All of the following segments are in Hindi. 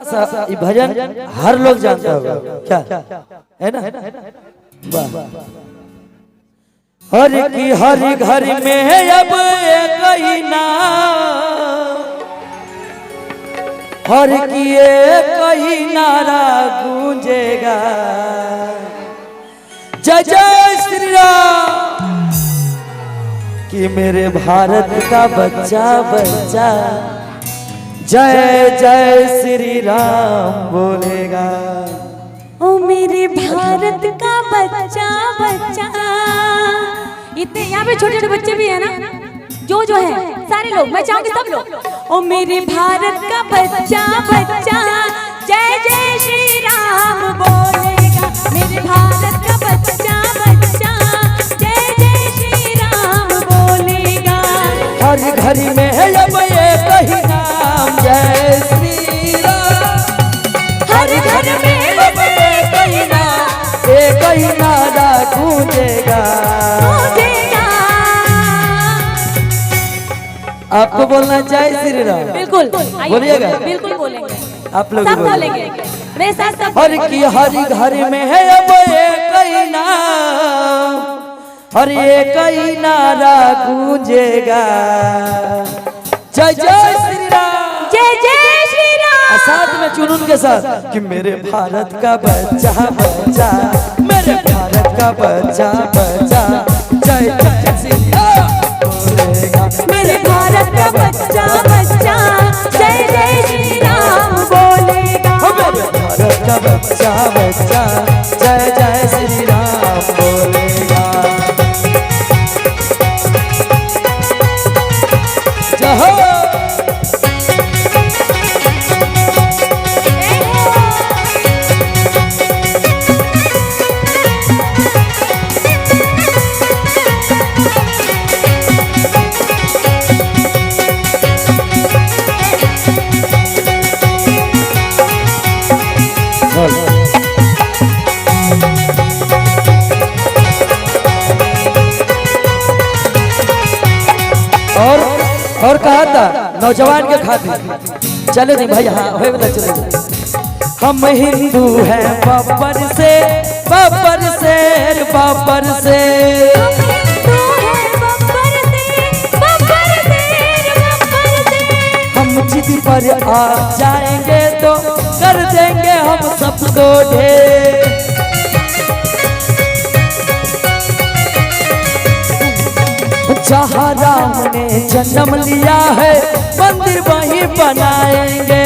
ये भजन हर लोग जानता होगा क्या है ना। वाह हर की हर घर में अब एक ही नाम, हर की एक ही नारा गूंजेगा, जय जय श्री राम। कि मेरे भारत का बच्चा बच्चा जय जय श्री राम बोलेगा। ओ मेरे भारत का बच्चा बच्चा, इतने यहाँ पे छोटे छोटे बच्चे भी है ना, जो है सारे लोग, मैं चाहूंगी सब लोग। ओ मेरे भारत का बच्चा बच्चा जय जय श्री राम बोलेगा। मेरे भारत का बच्चा बच्चा जय जय श्री राम बोलेगा। हर घर में है अब एक ही नाम जय श्री राम, हर घर में अब एक ही नाम, एक ही नारा गूंजेगा। आपको बोलना जय श्री राम, बिल्कुल बोलिएगा, बिल्कुल बोलेंगे, आप लोग सब बोलेंगे मेरे साथ सब। हर की हर घर में है अब एक ही नाम, हर एक ही नारा गूंजेगा, जय जय श्री राम, जय जय श्री राम। साथ में चुनून के साथ कि मेरे भारत का बच्चा बच्चा, मेरे भारत का बच्चा बच्चा जय जय श्री राम बोलेगा। मेरे भारत का बच्चा बच्चा जय जय श्री राम बोलेगा। मेरे भारत का बच्चा बच्चा जय जय श्री राम बोलेगा। जय और कहा था नौजवान के खातिर चले नहीं भाई, हाँ हो वाला चले। हम हिंदू हैं बाबर से बाबर से बाबर से, हम जिद पर आ जाएंगे तो कर देंगे हम सबको ढेर। जहाँ राम ने जन्म लिया है मंदिर वहीं बनाएंगे,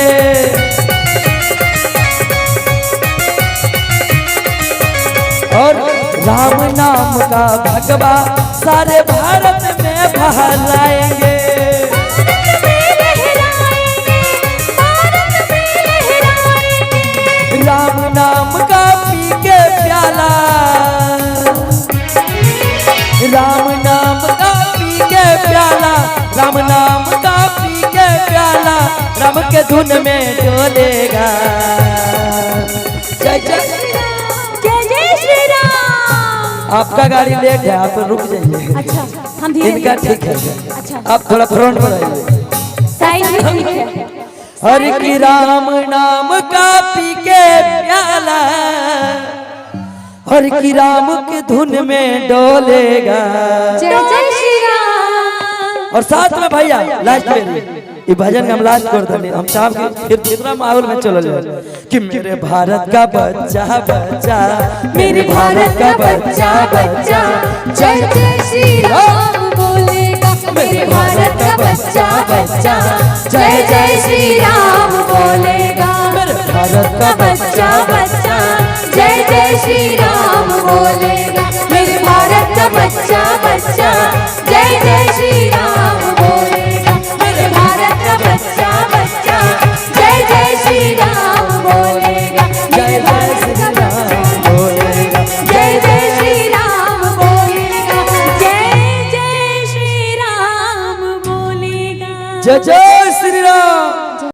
और राम नाम का भगवा सारे भारत में फहराएंगे। राम नाम का पी के प्याला, राम नाम का पी के प्याला, राम नाम का पी के प्याला राम के धुन में डोलेगा, जय जय जय जय श्री राम। आपका गाड़ी लेट है, आप रुक जाइए। अच्छा हम धीरे इनका ठीक है, अच्छा आप थोड़ा फ्रंट पर आइए। साइड में ठीक है। हर की राम नाम का पी के प्याला, हर की राम के धुन में डोलेगा, जय जय श्री राम। और साथ में भैया लास्ट में ये भजन हम लास्ट कर देंगे, हम चाह के फिर दूसरा माहौल में चल जाए कि मेरे भारत का बच्चा बच्चा, मेरे भारत का बच्चा बच्चा जय जय श्री राम बोलेगा। मेरे भारत का बच्चा बच्चा जय जय श्री राम बोलेगा। मेरे भारत का बच्चा बच्चा जय जय श्री